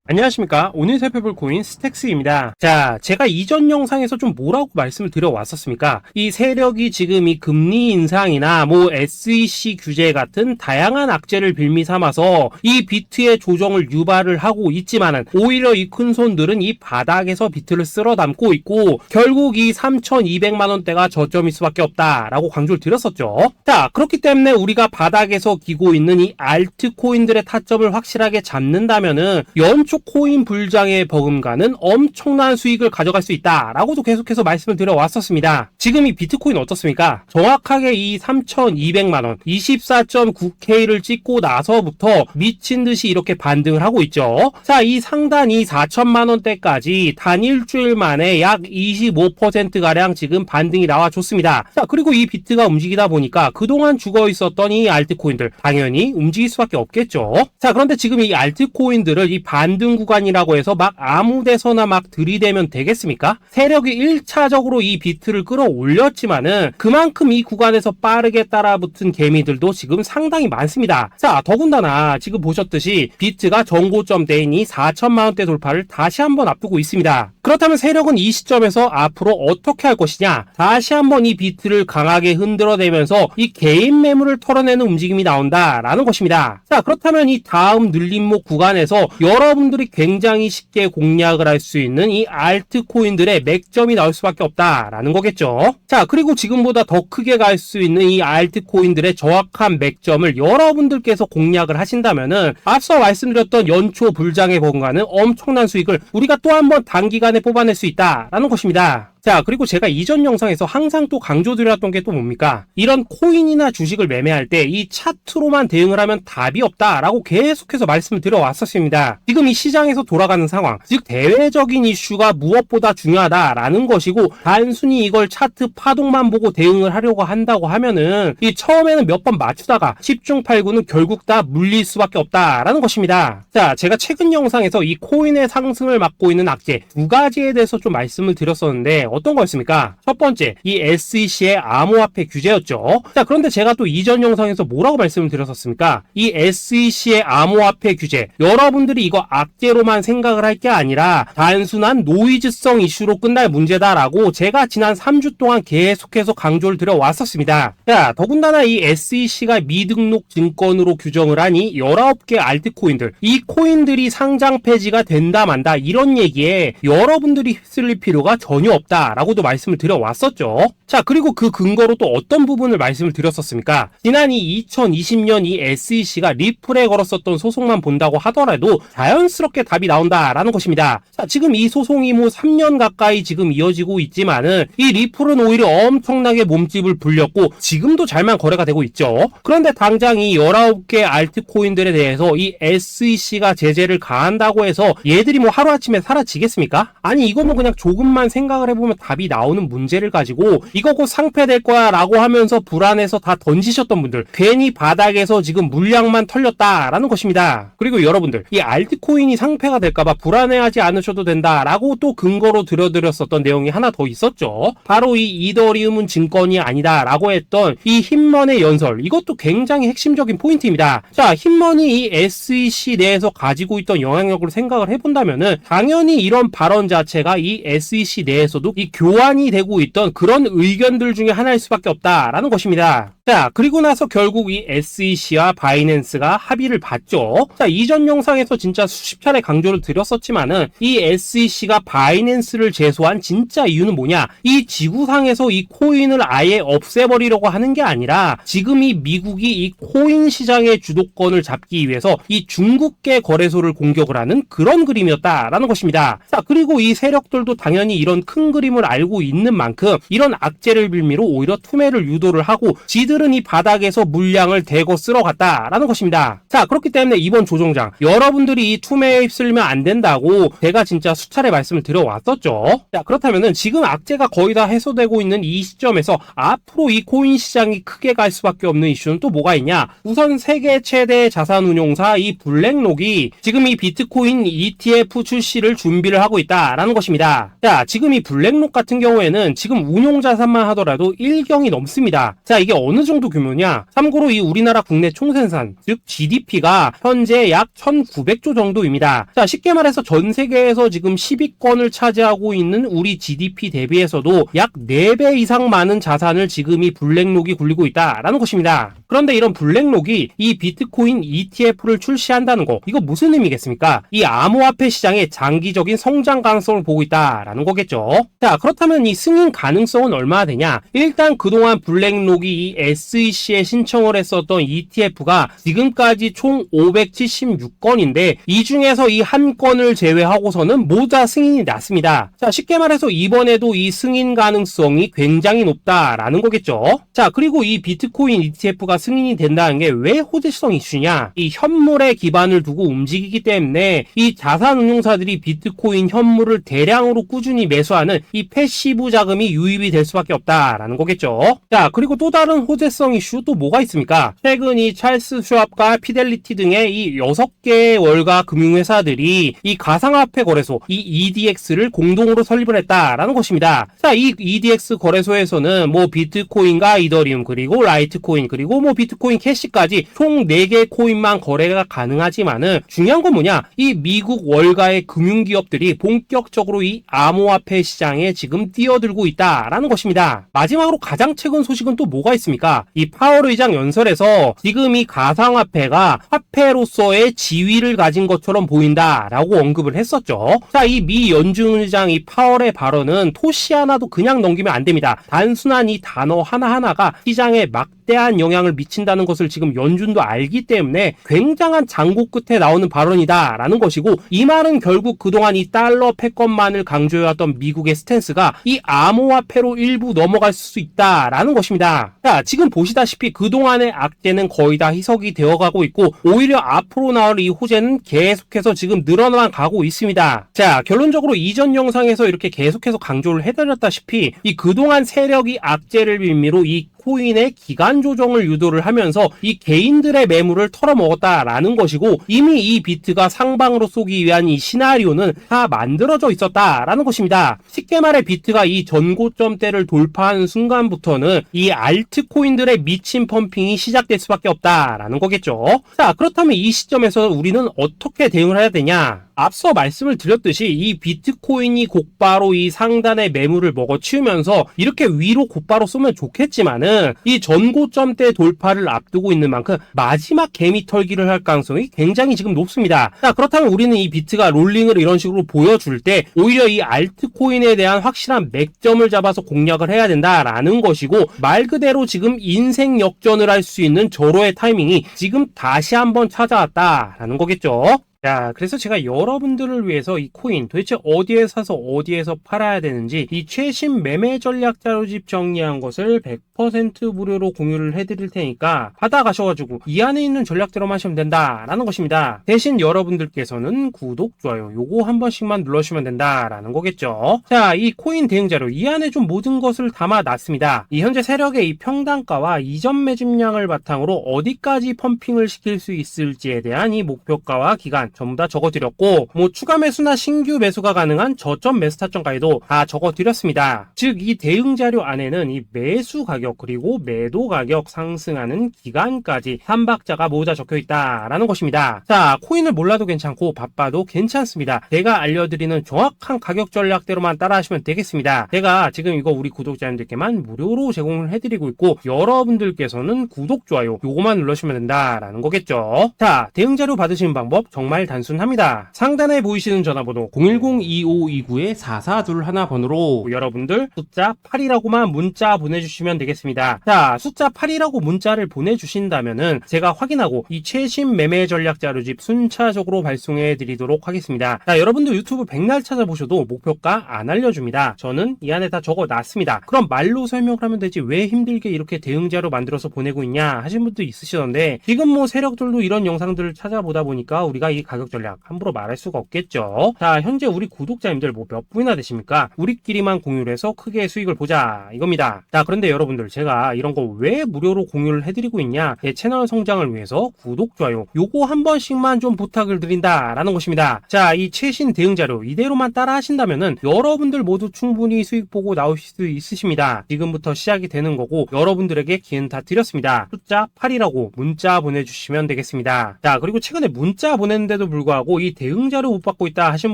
안녕하십니까. 오늘 살펴볼 코인 스택스입니다. 자, 제가 이전 영상에서 좀 뭐라고 말씀을 드려왔었습니까? 이 세력이 지금 이 금리 인상이나 SEC 규제 같은 다양한 악재를 빌미 삼아서 이 비트의 조정을 유발을 하고 있지만은 오히려 이 큰손들은 이 바닥에서 비트를 쓸어 담고 있고 결국 이 3,200만 원대가 저점일 수밖에 없다라고 강조를 드렸었죠. 자, 그렇기 때문에 우리가 바닥에서 기고 있는 이 알트코인들의 타점을 확실하게 잡는다면은 연초 코인 불장의 버금가는 엄청난 수익을 가져갈 수 있다라고도 계속해서 말씀을 드려왔었습니다. 지금 이 비트코인 어떻습니까? 정확하게 이 3,200만원 24.9K를 찍고 나서부터 미친듯이 이렇게 반등을 하고 있죠. 자, 이 상단이 4천만원대까지 단 일주일 만에 약 25%가량 지금 반등이 나와줬습니다. 자, 그리고 이 비트가 움직이다 보니까 그동안 죽어 있었던 이 알트코인들 당연히 움직일 수밖에 없겠죠. 자, 그런데 지금 이 알트코인들을 이 반등 구간이라고 해서 막 아무 데서나 막 들이대면 되겠습니까? 세력이 1차적으로 이 비트를 끌어올렸지만은 그만큼 이 구간에서 빠르게 따라붙은 개미들도 지금 상당히 많습니다. 자, 더군다나 지금 보셨듯이 비트가 전고점대인 이 4천만원대 돌파를 다시 한번 앞두고 있습니다. 그렇다면 세력은 이 시점에서 앞으로 어떻게 할 것이냐? 다시 한번 이 비트를 강하게 흔들어내면서 이 개인 매물을 털어내는 움직임이 나온다라는 것입니다. 자, 그렇다면 이 다음 늘림목 구간에서 여러분들이 굉장히 쉽게 공략을 할 수 있는 이 알트코인들의 맥점이 나올 수밖에 없다라는 거겠죠. 자, 그리고 지금보다 더 크게 갈 수 있는 이 알트코인들의 정확한 맥점을 여러분들께서 공략을 하신다면은 앞서 말씀드렸던 연초 불장의 버금가는 엄청난 수익을 우리가 또 한 번 단기간에 뽑아낼 수 있다라는 것입니다. 자, 그리고 제가 이전 영상에서 항상 또 강조드렸던 게 또 뭡니까? 이런 코인이나 주식을 매매할 때 이 차트로만 대응을 하면 답이 없다라고 계속해서 말씀을 드려왔었습니다. 지금 이 시장에서 돌아가는 상황, 즉 대외적인 이슈가 무엇보다 중요하다라는 것이고 단순히 이걸 차트 파동만 보고 대응을 하려고 한다고 하면은 이 처음에는 몇 번 맞추다가 10중 8구는 결국 다 물릴 수밖에 없다라는 것입니다. 자, 제가 최근 영상에서 이 코인의 상승을 막고 있는 악재 두 가지에 대해서 좀 말씀을 드렸었는데 어떤 거였습니까? 첫 번째, 이 SEC의 암호화폐 규제였죠. 자, 그런데 제가 또 이전 영상에서 뭐라고 말씀을 드렸었습니까? 이 SEC의 암호화폐 규제, 여러분들이 이거 악재로만 생각을 할 게 아니라 단순한 노이즈성 이슈로 끝날 문제다라고 제가 지난 3주 동안 계속해서 강조를 드려왔었습니다. 자, 더군다나 이 SEC가 미등록 증권으로 규정을 하니 19개 알트코인들, 이 코인들이 상장 폐지가 된다 만다 이런 얘기에 여러분들이 휩쓸릴 필요가 전혀 없다 라고도 말씀을 드려왔었죠. 자, 그리고 그 근거로 또 어떤 부분을 말씀을 드렸었습니까? 지난 이 2020년 이 SEC가 리플에 걸었었던 소송만 본다고 하더라도 자연스럽게 답이 나온다라는 것입니다. 자, 지금 이 소송이 3년 가까이 지금 이어지고 있지만은 이 리플은 오히려 엄청나게 몸집을 불렸고 지금도 잘만 거래가 되고 있죠. 그런데 당장 이 19개 알트코인들에 대해서 이 SEC가 제재를 가한다고 해서 얘들이 하루아침에 사라지겠습니까? 아니, 이거 그냥 조금만 생각을 해보면 답이 나오는 문제를 가지고 이거 곧 상폐될 거야 라고 하면서 불안해서 다 던지셨던 분들, 괜히 바닥에서 지금 물량만 털렸다라는 것입니다. 그리고 여러분들, 이 알트코인이 상폐가 될까봐 불안해하지 않으셔도 된다라고 또 근거로 들어드렸었던 내용이 하나 더 있었죠. 바로 이 이더리움은 증권이 아니다 라고 했던 이 흰머니의 연설, 이것도 굉장히 핵심적인 포인트입니다. 자, 흰머니 이 SEC 내에서 가지고 있던 영향력을 생각을 해본다면은 당연히 이런 발언 자체가 이 SEC 내에서도 이 교환이 되고 있던 그런 의견들 중에 하나일 수밖에 없다라는 것입니다. 자, 그리고 나서 결국 이 SEC와 바이낸스가 합의를 봤죠. 자, 이전 영상에서 진짜 수십 차례 강조를 드렸었지만은 이 SEC가 바이낸스를 제소한 진짜 이유는 뭐냐? 이 지구상에서 이 코인을 아예 없애버리려고 하는 게 아니라 지금 이 미국이 이 코인 시장의 주도권을 잡기 위해서 이 중국계 거래소를 공격을 하는 그런 그림이었다라는 것입니다. 자, 그리고 이 세력들도 당연히 이런 큰 그림을 알고 있는 만큼 이런 악재를 빌미로 오히려 투매를 유도를 하고 지들은 이 바닥에서 물량을 대거 쓸어갔다라는 것입니다. 자, 그렇기 때문에 이번 조정장 여러분들이 이 투매에 휩쓸리면 안 된다고 제가 진짜 수차례 말씀을 드려왔었죠. 자, 그렇다면은 지금 악재가 거의 다 해소되고 있는 이 시점에서 앞으로 이 코인 시장이 크게 갈 수밖에 없는 이슈는 또 뭐가 있냐? 우선 세계 최대 자산운용사 이 블랙록이 지금 이 비트코인 ETF 출시를 준비를 하고 있다라는 것입니다. 자, 지금 이 블랙록 같은 경우에는 지금 운용 자산만 하더라도 1경이 넘습니다. 자, 이게 어느 정도 규모냐? 참고로 이 우리나라 국내 총생산, 즉 GDP가 현재 약 1900조 정도입니다. 자, 쉽게 말해서 전 세계에서 지금 10위권을 차지하고 있는 우리 GDP 대비해서도 약 4배 이상 많은 자산을 지금 이 블랙록이 굴리고 있다라는 것입니다. 그런데 이런 블랙록이 이 비트코인 ETF를 출시한다는 거, 이거 무슨 의미겠습니까? 이 암호화폐 시장의 장기적인 성장 가능성을 보고 있다라는 거겠죠. 자, 그렇다면 이 승인 가능성은 얼마나 되냐? 일단 그동안 블랙록이 이 SEC에 신청을 했었던 ETF가 지금까지 총 576건인데 이 중에서 이 한 건을 제외하고서는 모두 다 승인이 났습니다. 자, 쉽게 말해서 이번에도 이 승인 가능성이 굉장히 높다라는 거겠죠. 자, 그리고 이 비트코인 ETF가 승인이 된다는 게 왜 호재성 이슈냐? 이 현물에 기반을 두고 움직이기 때문에 이 자산운용사들이 비트코인 현물을 대량으로 꾸준히 매수하는 이 패시브 자금이 유입이 될 수밖에 없다라는 거겠죠. 자, 그리고 또 다른 호재성 이슈 또 뭐가 있습니까? 최근 이 찰스 슈왑과 피델리티 등의 이 6개의 월가 금융회사들이 이 가상화폐 거래소 이 EDX를 공동으로 설립을 했다라는 것입니다. 자, 이 EDX 거래소에서는 뭐 비트코인과 이더리움 그리고 라이트코인 그리고 뭐 비트코인 캐시까지 총 4개의 코인만 거래가 가능하지만은 중요한 건 뭐냐? 이 미국 월가의 금융기업들이 본격적으로 이 암호화폐 시장에 지금 뛰어들고 있다라는 것입니다. 마지막으로 가장 최근 소식은 또 뭐가 있습니까? 이 파월 의장 연설에서 지금 이 가상화폐가 화폐로서의 지위를 가진 것처럼 보인다라고 언급을 했었죠. 자, 이 미 연준 의장 이 파월의 발언은 토시 하나도 그냥 넘기면 안 됩니다. 단순한 이 단어 하나하나가 시장에 막대한 영향을 미친다는 것을 지금 연준도 알기 때문에 굉장한 장고 끝에 나오는 발언이다라는 것이고, 이 말은 결국 그동안 이 달러 패권만을 강조해왔던 미국의 스탠스가 이 암호화폐로 일부 넘어갈 수 있다라는 것입니다. 자, 지금 보시다시피 그동안의 악재는 거의 다 희석이 되어가고 있고 오히려 앞으로 나올 이 호재는 계속해서 지금 늘어나만 가고 있습니다. 자, 결론적으로 이전 영상에서 이렇게 계속해서 강조를 해드렸다시피 이 그동안 세력이 악재를 빌미로 이 코인의 기간 조정을 유도를 하면서 이 개인들의 매물을 털어먹었다라는 것이고, 이미 이 비트가 상방으로 쏘기 위한 이 시나리오는 다 만들어져 있었다라는 것입니다. 쉽게 말해 비트가 이 전고점대를 돌파하는 순간부터는 이 알트코인들의 미친 펌핑이 시작될 수밖에 없다라는 거겠죠. 자, 그렇다면 이 시점에서 우리는 어떻게 대응을 해야 되냐? 앞서 말씀을 드렸듯이 이 비트코인이 곧바로 이 상단의 매물을 먹어치우면서 이렇게 위로 곧바로 쏘면 좋겠지만은 이 전고점대 돌파를 앞두고 있는 만큼 마지막 개미 털기를 할 가능성이 굉장히 지금 높습니다. 자, 그렇다면 우리는 이 비트가 롤링을 이런 식으로 보여줄 때 오히려 이 알트코인에 대한 확실한 맥점을 잡아서 공략을 해야 된다라는 것이고, 말 그대로 지금 인생 역전을 할 수 있는 절호의 타이밍이 지금 다시 한번 찾아왔다라는 거겠죠. 자, 그래서 제가 여러분들을 위해서 이 코인 도대체 어디에 사서 어디에서 팔아야 되는지 이 최신 매매 전략 자료집 정리한 것을 100% 무료로 공유를 해드릴 테니까 받아가셔가지고 이 안에 있는 전략대로만 하시면 된다라는 것입니다. 대신 여러분들께서는 구독, 좋아요 요거 한 번씩만 눌러주시면 된다라는 거겠죠. 자, 이 코인 대응 자료 이 안에 좀 모든 것을 담아놨습니다. 이 현재 세력의 이 평단가와 이전 매집량을 바탕으로 어디까지 펌핑을 시킬 수 있을지에 대한 이 목표가와 기간 전부 다 적어드렸고, 뭐 추가 매수나 신규 매수가 가능한 저점 매수 타점까지도 다 적어드렸습니다. 즉 이 대응 자료 안에는 이 매수 가격 그리고 매도 가격 상승하는 기간까지 3박자가 모두 다 적혀있다라는 것입니다. 자, 코인을 몰라도 괜찮고 바빠도 괜찮습니다. 제가 알려드리는 정확한 가격 전략대로만 따라하시면 되겠습니다. 제가 지금 이거 우리 구독자님들께만 무료로 제공을 해드리고 있고, 여러분들께서는 구독, 좋아요 요거만 눌러주시면 된다라는 거겠죠. 자, 대응 자료 받으시는 방법 정말 단순합니다. 상단에 보이시는 전화번호 010-2529-4421 번호로 여러분들 숫자 8이라고만 문자 보내주시면 되겠습니다. 자, 숫자 8이라고 문자를 보내주신다면은 제가 확인하고 이 최신 매매 전략 자료집 순차적으로 발송해 드리도록 하겠습니다. 자, 여러분들 유튜브 백날 찾아보셔도 목표가 안 알려줍니다. 저는 이 안에 다 적어놨습니다. 그럼 말로 설명을 하면 되지 왜 힘들게 이렇게 대응 자료 만들어서 보내고 있냐 하신 분도 있으시던데, 지금 뭐 세력들도 이런 영상들을 찾아보다 보니까 우리가 이 가격 전략 함부로 말할 수가 없겠죠. 자, 현재 우리 구독자님들 뭐 몇 분이나 되십니까? 우리끼리만 공유를 해서 크게 수익을 보자 이겁니다. 자, 그런데 여러분들 제가 이런 거 왜 무료로 공유를 해드리고 있냐? 제 채널 성장을 위해서 구독, 좋아요 요거 한 번씩만 좀 부탁을 드린다라는 것입니다. 자, 이 최신 대응 자료 이대로만 따라 하신다면은 여러분들 모두 충분히 수익 보고 나오실 수 있으십니다. 지금부터 시작이 되는 거고 여러분들에게 기회는 다 드렸습니다. 숫자 8이라고 문자 보내주시면 되겠습니다. 자, 그리고 최근에 문자 보냈는데도 불구하고 이 대응 자료 못 받고 있다 하신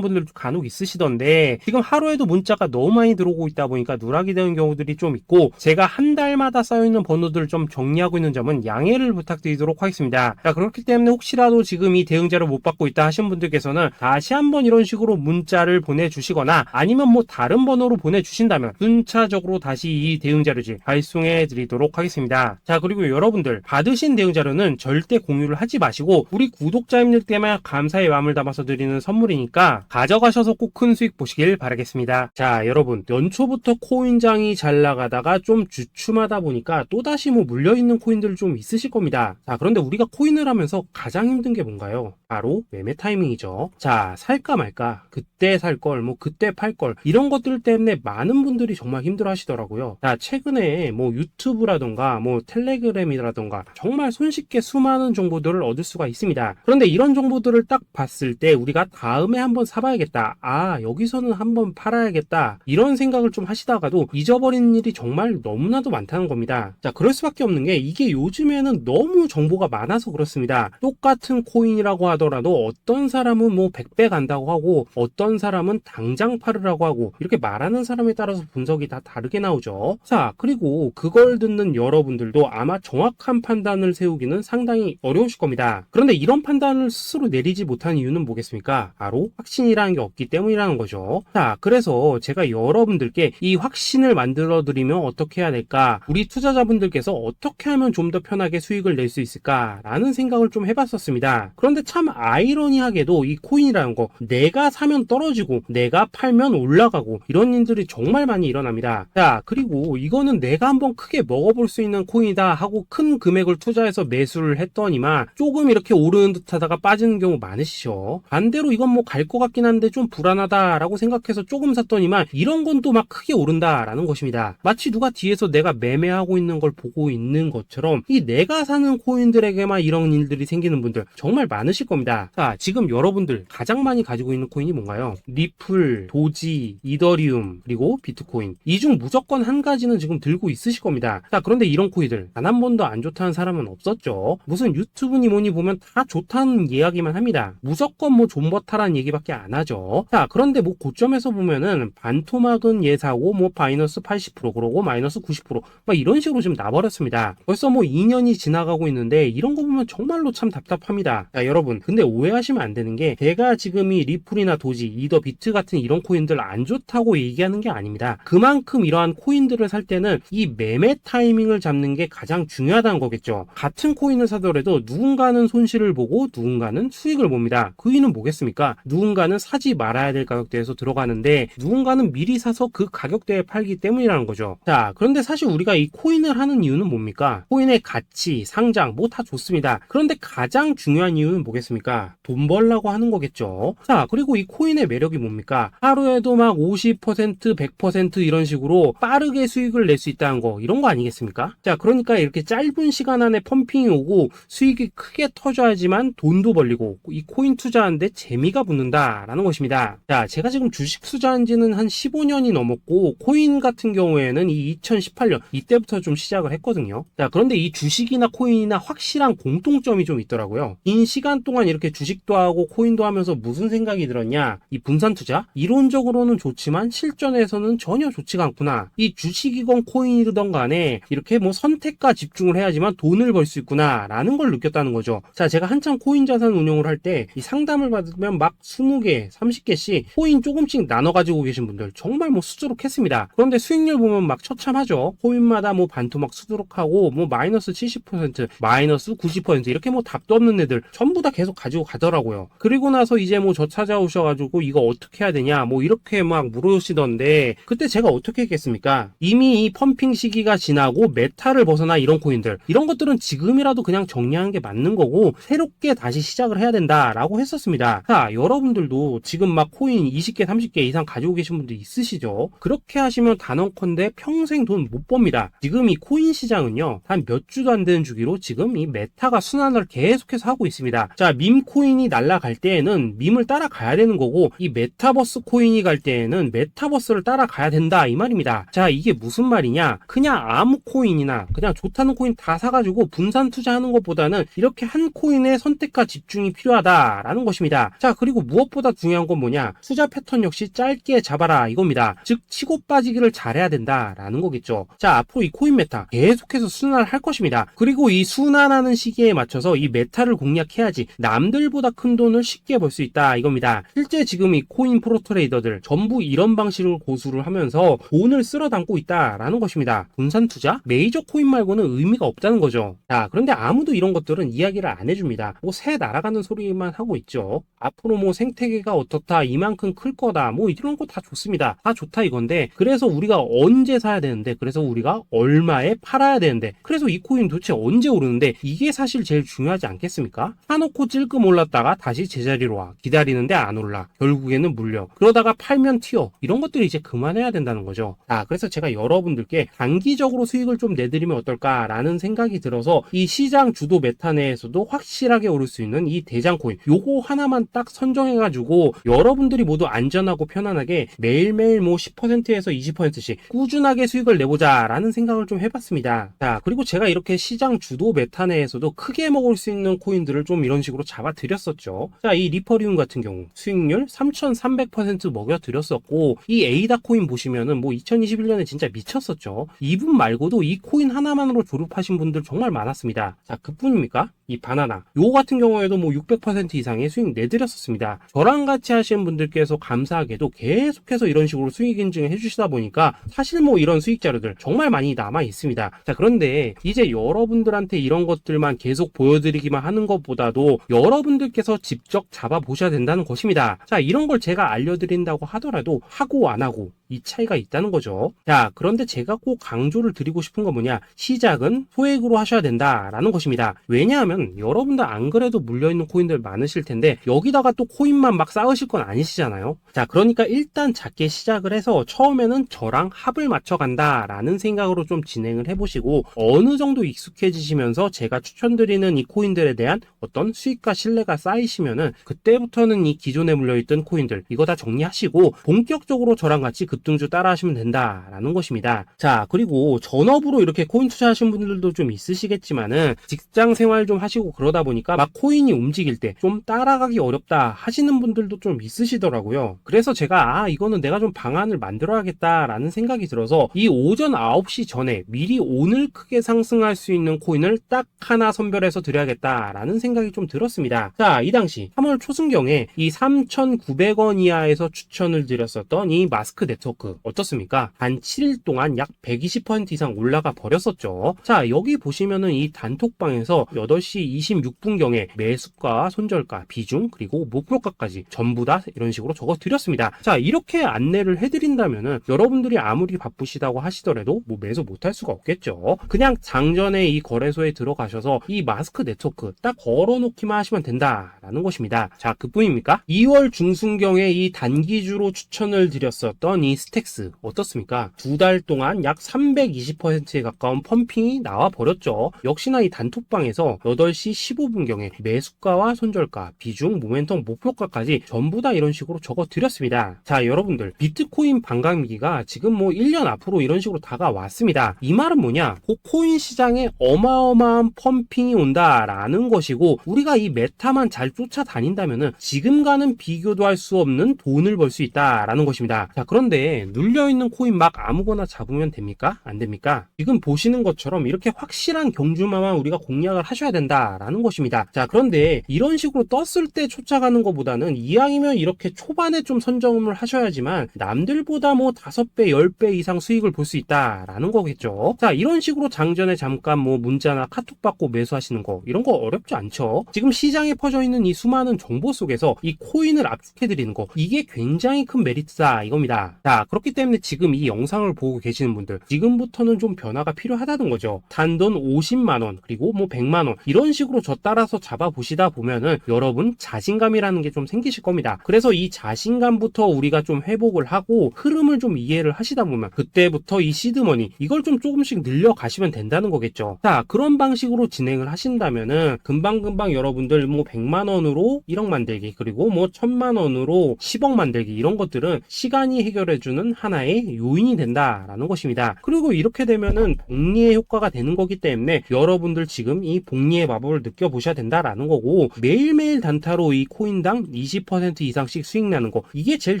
분들도 간혹 있으시던데 지금 하루에도 문자가 너무 많이 들어오고 있다 보니까 누락이 되는 경우들이 좀 있고 제가 한 달마다 쌓여있는 번호들을 좀 정리하고 있는 점은 양해를 부탁드리도록 하겠습니다. 자, 그렇기 때문에 혹시라도 지금 이 대응 자료 못 받고 있다 하신 분들께서는 다시 한번 이런 식으로 문자를 보내주시거나 아니면 뭐 다른 번호로 보내주신다면 순차적으로 다시 이 대응 자료지 발송해 드리도록 하겠습니다. 자, 그리고 여러분들 받으신 대응 자료는 절대 공유를 하지 마시고 우리 구독자님들 때문에 감사의 마음을 담아서 드리는 선물이니까 가져가셔서 꼭 큰 수익 보시길 바라겠습니다. 자, 여러분 연초부터 코인장이 잘 나가다가 좀 주춤하다 보니까 또다시 뭐 물려있는 코인들 좀 있으실 겁니다. 자, 그런데 우리가 코인을 하면서 가장 힘든 게 뭔가요? 바로 매매 타이밍이죠. 자, 살까 말까, 그때 살 걸, 뭐 그때 팔 걸, 이런 것들 때문에 많은 분들이 정말 힘들어 하시더라고요. 자, 최근에 뭐 유튜브라던가 뭐 텔레그램이라던가 정말 손쉽게 수많은 정보들을 얻을 수가 있습니다. 그런데 이런 정보들을 딱 봤을 때 우리가 다음에 한번 사봐야겠다, 아 여기서는 한번 팔아야겠다, 이런 생각을 좀 하시다가도 잊어버리는 일이 정말 너무나도 많다는 겁니다. 자, 그럴 수밖에 없는 게 이게 요즘에는 너무 정보가 많아서 그렇습니다. 똑같은 코인이라고 하더라도 어떤 사람은 뭐 100배 간다고 하고 어떤 사람은 당장 팔으라고 하고 이렇게 말하는 사람에 따라서 분석이 다 다르게 나오죠. 자, 그리고 그걸 듣는 여러분들도 아마 정확한 판단을 세우기는 상당히 어려우실 겁니다. 그런데 이런 판단을 스스로 내리지 못한 이유는 뭐겠습니까? 바로 확신이라는 게 없기 때문이라는 거죠. 자, 그래서 제가 여러분들께 이 확신을 만들어 드리면 어떻게 해야 될까? 우리 투자자분들께서 어떻게 하면 좀 더 편하게 수익을 낼 수 있을까? 라는 생각을 좀 해봤었습니다. 그런데 참 아이러니하게도 이 코인이라는 거 내가 사면 떨어지고 내가 팔면 올라가고 이런 일들이 정말 많이 일어납니다. 자, 그리고 이거는 내가 한번 크게 먹어볼 수 있는 코인이다 하고 큰 금액을 투자해서 매수를 했더니만 조금 이렇게 오르는 듯 하다가 빠지는 경우 많으시죠. 반대로 이건 뭐 갈 것 같긴 한데 좀 불안하다 라고 생각해서 조금 샀더니만 이런 건 또 막 크게 오른다 라는 것입니다. 마치 누가 뒤에서 내가 매매하고 있는 걸 보고 있는 것처럼 이 내가 사는 코인들에게만 이런 일들이 생기는 분들 정말 많으실 겁니다. 자, 지금 여러분들 가장 많이 가지고 있는 코인이 뭔가요? 리플, 도지, 이더리움, 그리고 비트코인. 이 중 무조건 한 가지는 지금 들고 있으실 겁니다. 자, 그런데 이런 코인들 단 한 번도 안 좋다는 사람은 없었죠. 무슨 유튜브니 뭐니 보면 다 좋다는 이야기만 합니다. 무조건 뭐 존버타라는 얘기밖에 안 하죠. 자, 그런데 뭐 고점에서 보면은 반토막은 예사고 뭐 마이너스 80% 그러고 마이너스 90% 막 이런 식으로 지금 나버렸습니다. 벌써 뭐 2년이 지나가고 있는데 이런 거 보면 정말로 참 답답합니다. 자, 여러분 근데 오해하시면 안 되는 게 제가 지금 이 리플이나 도지, 이더, 비트 같은 이런 코인들 안 좋다고 얘기하는 게 아닙니다. 그만큼 이러한 코인들을 살 때는 이 매매 타이밍을 잡는 게 가장 중요하다는 거겠죠. 같은 코인을 사더라도 누군가는 손실을 보고 누군가는 수익을 봅니다. 그 이유는 뭐겠습니까? 누군가는 사지 말아야 될 가격대에서 들어가는데 누군가는 미리 사서 그 가격대에 팔기 때문이라는 거죠. 자, 그런데 사실 우리가 이 코인을 하는 이유는 뭡니까? 코인의 가치, 상장 뭐 다 좋습니다. 그런데 가장 중요한 이유는 뭐겠습니까? 돈 벌라고 하는 거겠죠. 자, 그리고 이 코인의 매력이 뭡니까? 하루에도 막 50%, 100% 이런 식으로 빠르게 수익을 낼 수 있다는 거, 이런 거 아니겠습니까? 자, 그러니까 이렇게 짧은 시간 안에 펌핑이 오고 수익이 크게 터져야지만 돈도 벌리고 이 코인 투자하는데 재미가 붙는다라는 것입니다. 자, 제가 지금 주식 투자한 지는 한 15년이 넘었고 코인 같은 경우에는 이 2018년 이때부터 좀 시작을 했거든요. 자, 그런데 이 주식이나 코인이나 확실한 공통점이 좀 있더라고요. 긴 시간 동안 이렇게 주식도 하고 코인도 하면서 무슨 생각이 들었냐? 이 분산 투자? 이론적으로는 좋지만 실전에서는 전혀 좋지가 않구나. 이 주식이건 코인이든 간에 이렇게 뭐 선택과 집중을 해야지만 돈을 벌 수 있구나 라는 걸 느꼈다는 거죠. 자, 제가 한참 코인 자산 운용을 할 때 이 상담을 받으면 막 20개, 30개씩 코인 조금씩 나눠 가지고 계신 분들 정말 뭐 수두룩했습니다. 그런데 수익률 보면 막 처참하죠. 코인마다 뭐 반토막 수두룩하고 뭐 마이너스 70%, 마이너스 90% 이렇게 뭐 답도 없는 애들 전부 다 계속 가지고 가더라고요. 그리고 나서 이제 뭐 저 찾아오셔가지고 이거 어떻게 해야 되냐 뭐 이렇게 막 물으시던데 그때 제가 어떻게 했겠습니까? 이미 이 펌핑 시기가 지나고 메타를 벗어나 이런 코인들 이런 것들은 지금이라도 그냥 정리하는 게 맞는 거고 새롭게 다시 시작을 해야 된다. 된다라고 했었습니다. 자, 여러분들도 지금 막 코인 20개, 30개 이상 가지고 계신 분들 있으시죠? 그렇게 하시면 단언컨대 평생 돈 못 법니다. 지금 이 코인 시장은요, 한 몇 주도 안 되는 주기로 지금 이 메타가 순환을 계속해서 하고 있습니다. 자, 밈 코인이 날아갈 때에는 밈을 따라가야 되는 거고, 이 메타버스 코인이 갈 때에는 메타버스를 따라가야 된다 이 말입니다. 자, 이게 무슨 말이냐? 그냥 아무 코인이나 그냥 좋다는 코인 다 사가지고 분산 투자하는 것보다는 이렇게 한 코인에 선택과 집중이 필요하다라는 것입니다. 자, 그리고 무엇보다 중요한 건 뭐냐? 투자 패턴 역시 짧게 잡아라 이겁니다. 즉 치고 빠지기를 잘해야 된다라는 거겠죠. 자, 앞으로 이 코인 메타 계속해서 순환을 할 것입니다. 그리고 이 순환하는 시기에 맞춰서 이 메타를 공략해야지 남들보다 큰 돈을 쉽게 벌 수 있다 이겁니다. 실제 지금 이 코인 프로 트레이더들 전부 이런 방식을 고수를 하면서 돈을 쓸어 담고 있다라는 것입니다. 분산 투자? 메이저 코인 말고는 의미가 없다는 거죠. 자, 그런데 아무도 이런 것들은 이야기를 안 해줍니다. 뭐 새 날아가는 소리만 하고 있죠. 앞으로 뭐 생태계가 어떻다, 이만큼 클 거다, 뭐 이런 거 다 좋습니다. 다 좋다 이건데, 그래서 우리가 언제 사야 되는데, 그래서 우리가 얼마에 팔아야 되는데, 그래서 이 코인 도대체 언제 오르는데, 이게 사실 제일 중요하지 않겠습니까? 사놓고 찔끔 올랐다가 다시 제자리로 와. 기다리는데 안 올라. 결국에는 물려. 그러다가 팔면 튀어. 이런 것들이 이제 그만해야 된다는 거죠. 자, 그래서 제가 여러분들께 단기적으로 수익을 좀 내드리면 어떨까라는 생각이 들어서 이 시장 주도 메타 내에서도 확실하게 오를 수 있는 이 대장 코인, 요거 하나만 딱 선정해가지고 여러분들이 모두 안전하고 편안하게 매일매일 뭐 10%에서 20%씩 꾸준하게 수익을 내보자라는 생각을 좀 해봤습니다. 자, 그리고 제가 이렇게 시장 주도 메타 내에서도 크게 먹을 수 있는 코인들을 좀 이런 식으로 잡아드렸었죠. 자, 이 리퍼리움 같은 경우 수익률 3,300% 먹여드렸었고, 이 에이다 코인 보시면은 뭐 2021년에 진짜 미쳤었죠. 이분 말고도 이 코인 하나만으로 졸업하신 분들 정말 많았습니다. 자, 그뿐입니까? 이 바나나 요 같은 경우에도 뭐 600% 이상의 수익 내드렸었습니다. 저랑 같이 하시는 분들께서 감사하게도 계속해서 이런 식으로 수익 인증을 해주시다 보니까 사실 뭐 이런 수익 자료들 정말 많이 남아 있습니다. 자, 그런데 이제 여러분들한테 이런 것들만 계속 보여드리기만 하는 것보다도 여러분들께서 직접 잡아보셔야 된다는 것입니다. 자, 이런 걸 제가 알려드린다고 하더라도 하고 안 하고 이 차이가 있다는 거죠. 자, 그런데 제가 꼭 강조를 드리고 싶은 건 뭐냐? 시작은 소액으로 하셔야 된다라는 것입니다. 왜냐하면 여러분들 안 그래도 물려있는 코인들 많으실 텐데 여기다가 또 코인만 막 쌓으실 건 아니시잖아요. 자, 그러니까 일단 작게 시작을 해서 처음에는 저랑 합을 맞춰간다라는 생각으로 좀 진행을 해보시고, 어느 정도 익숙해지시면서 제가 추천드리는 이 코인들에 대한 어떤 수익과 신뢰가 쌓이시면은 그때부터는 이 기존에 물려있던 코인들 이거 다 정리하시고 본격적으로 저랑 같이 급등주 따라 하시면 된다라는 것입니다. 자, 그리고 전업으로 이렇게 코인 투자하신 분들도 좀 있으시겠지만은 직장 생활 좀 하시고 그러다 보니까 막 코인이 움직일 때 좀 따라가기 어렵다 하시는 분들도 좀 있으시더라고요. 그래서 제가 이거는 내가 좀 방안을 만들어야겠다라는 생각이 들어서 이 오전 9시 전에 미리 오늘 크게 상승할 수 있는 코인을 딱 하나 선별해서 드려야겠다라는 생각이 좀 들었습니다. 자, 이 당시 3월 초순경에 이 3,900원 이하에서 추천을 드렸었던 이 마스크 네트워크 어떻습니까? 한 7일 동안 약 120% 이상 올라가 버렸었죠. 자, 여기 보시면은 이 단톡방에서 8시 26분경에 매수가, 손절가, 비중, 그리고 목표가까지 전부 다 이런 식으로 적어 드렸습니다. 자, 이렇게 안내를 해드린다면은 여러분들이 아무리 바쁘시다고 하시더라도 뭐 매수 못할 수가 없겠죠. 그냥 장전에 이 거래소에 들어가셔서 이 마스크 네트워크 딱 걸어놓기만 하시면 된다라는 것입니다. 자, 그뿐입니까? 2월 중순경에 이 단기주로 추천을 드렸었던 이 스택스 어떻습니까? 2달 동안 약 320%에 가까운 펌핑이 나와 버렸죠. 역시나 이 단톡방에서 8시 15분경에 매수가와 손절가, 비중, 모멘텀, 목표가까지 전부 다 이런 식으로 적어 드렸습니다. 자, 여러분들 비트코인 반감기가 지금 뭐 1년 앞으로 이런 식으로 다가왔습니다. 이 말은 뭐냐? 코인 시장에 어마어마한 펌핑이 온다라는 것이고, 우리가 이 메타만 잘 쫓아다닌다면은 지금과는 비교도 할 수 없는 돈을 벌 수 있다라는 것입니다. 자, 그런데 눌려있는 코인 막 아무거나 잡으면 됩니까? 안 됩니까? 지금 보시는 것처럼 이렇게 확실한 경주마만 우리가 공략을 하셔야 된다라는 것입니다. 자, 그런데 이런 식으로 떴을 때 쫓아가는 것보다는 이왕이면 이렇게 초반에 좀 선점을 하셔야지만 남들보다 뭐 5배, 10배 이상 수익을 볼 수 있다라는 거겠죠. 자, 이런 식으로 장전에 잠깐 뭐 문자나 카톡 받고 매수하시는 거 이런 거 어렵지 않죠. 지금 시장에 퍼져 있는 이 수많은 정보 속에서 이 코인을 압축해드리는 거, 이게 굉장히 큰 메리트다 이겁니다. 자, 그렇기 때문에 지금 이 영상을 보고 계시는 분들 지금부터는 좀 변화가 필요하다는 거죠. 단돈 50만원 그리고 뭐 100만원 이런 식으로 저 따라서 잡아보시다 보면 되면은 여러분 자신감이라는 게 좀 생기실 겁니다. 그래서 이 자신감부터 우리가 좀 회복을 하고 흐름을 좀 이해를 하시다 보면 그때부터 이 시드머니 이걸 좀 조금씩 늘려가시면 된다는 거겠죠. 자, 그런 방식으로 진행을 하신다면은 금방금방 여러분들 뭐 100만 원으로 1억 만들기, 그리고 뭐 1000만 원으로 10억 만들기, 이런 것들은 시간이 해결해주는 하나의 요인이 된다라는 것입니다. 그리고 이렇게 되면은 복리의 효과가 되는 거기 때문에 여러분들 지금 이 복리의 마법을 느껴보셔야 된다라는 거고, 매일매일 단타로 이 코인당 20% 이상씩 수익 나는 거, 이게 제일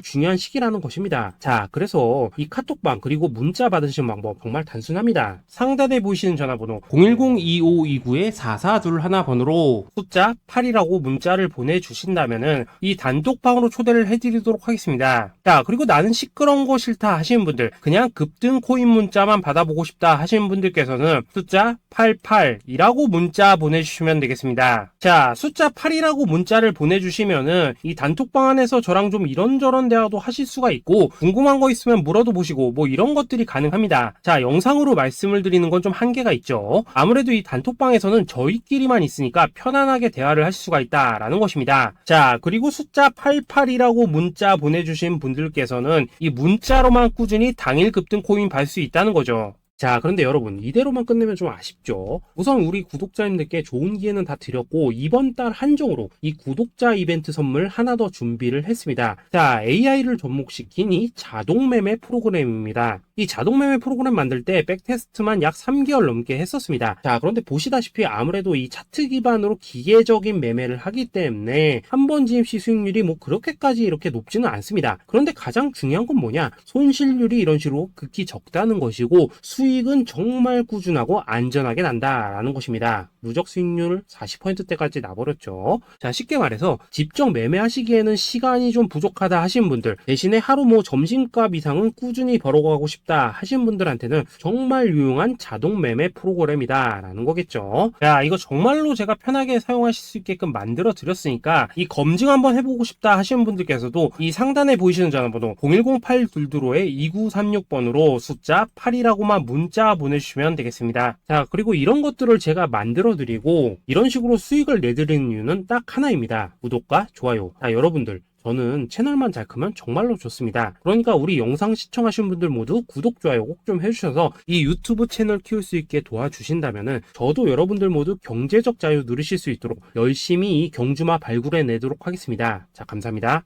중요한 시기라는 것입니다. 자, 그래서 이 카톡방 그리고 문자 받으시는 방법 정말 단순합니다. 상단에 보이시는 전화번호 010-2529-4421 번호로 숫자 8이라고 문자를 보내주신다면은 이 단톡방으로 초대를 해드리도록 하겠습니다. 자, 그리고 나는 시끄러운 거 싫다 하시는 분들, 그냥 급등 코인 문자만 받아보고 싶다 하시는 분들께서는 숫자 88이라고 문자 보내주시면 되겠습니다. 자, 숫자 8이라고 문자를 보내주시면은 이 단톡방 안에서 저랑 좀 이런저런 대화도 하실 수가 있고, 궁금한 거 있으면 물어도 보시고 뭐 이런 것들이 가능합니다. 자, 영상으로 말씀을 드리는 건 좀 한계가 있죠. 아무래도 이 단톡방에서는 저희끼리만 있으니까 편안하게 대화를 하실 수가 있다라는 것입니다. 자, 그리고 숫자 88이라고 문자 보내주신 분들께서는 이 문자로만 꾸준히 당일 급등 코인 받을 수 있다는 거죠. 자, 그런데 여러분, 이대로만 끝내면 좀 아쉽죠. 우선 우리 구독자님들께 좋은 기회는 다 드렸고, 이번 달 한정으로 이 구독자 이벤트 선물 하나 더 준비를 했습니다. 자, AI를 접목시킨 이 자동매매 프로그램입니다. 이 자동매매 프로그램 만들 때 백테스트만 약 3개월 넘게 했었습니다. 자, 그런데 보시다시피 아무래도 이 차트 기반으로 기계적인 매매를 하기 때문에 한 번 진입 시 수익률이 뭐 그렇게까지 이렇게 높지는 않습니다. 그런데 가장 중요한 건 뭐냐? 손실률이 이런 식으로 극히 적다는 것이고, 수익은 정말 꾸준하고 안전하게 난다라는 것입니다. 누적 수익률 40%대까지 나버렸죠. 자, 쉽게 말해서 직접 매매하시기에는 시간이 좀 부족하다 하시는 분들, 대신에 하루 뭐 점심값 이상은 꾸준히 벌어가고 싶다 하시는 분들한테는 정말 유용한 자동 매매 프로그램이다 라는 거겠죠. 자, 이거 정말로 제가 편하게 사용하실 수 있게끔 만들어 드렸으니까 이 검증 한번 해보고 싶다 하시는 분들께서도 이 상단에 보이시는 전화번호 010-822-2936번으로 숫자 8이라고만 문자 보내주시면 되겠습니다. 자, 그리고 이런 것들을 제가 만들어 드리고 이런 식으로 수익을 내드리는 이유는 딱 하나입니다. 구독과 좋아요. 자, 여러분들, 저는 채널만 잘 크면 정말로 좋습니다. 그러니까 우리 영상 시청하신 분들 모두 구독, 좋아요 꼭 좀 해주셔서 이 유튜브 채널 키울 수 있게 도와주신다면은 저도 여러분들 모두 경제적 자유 누리실 수 있도록 열심히 이 경주마 발굴해 내도록 하겠습니다. 자, 감사합니다.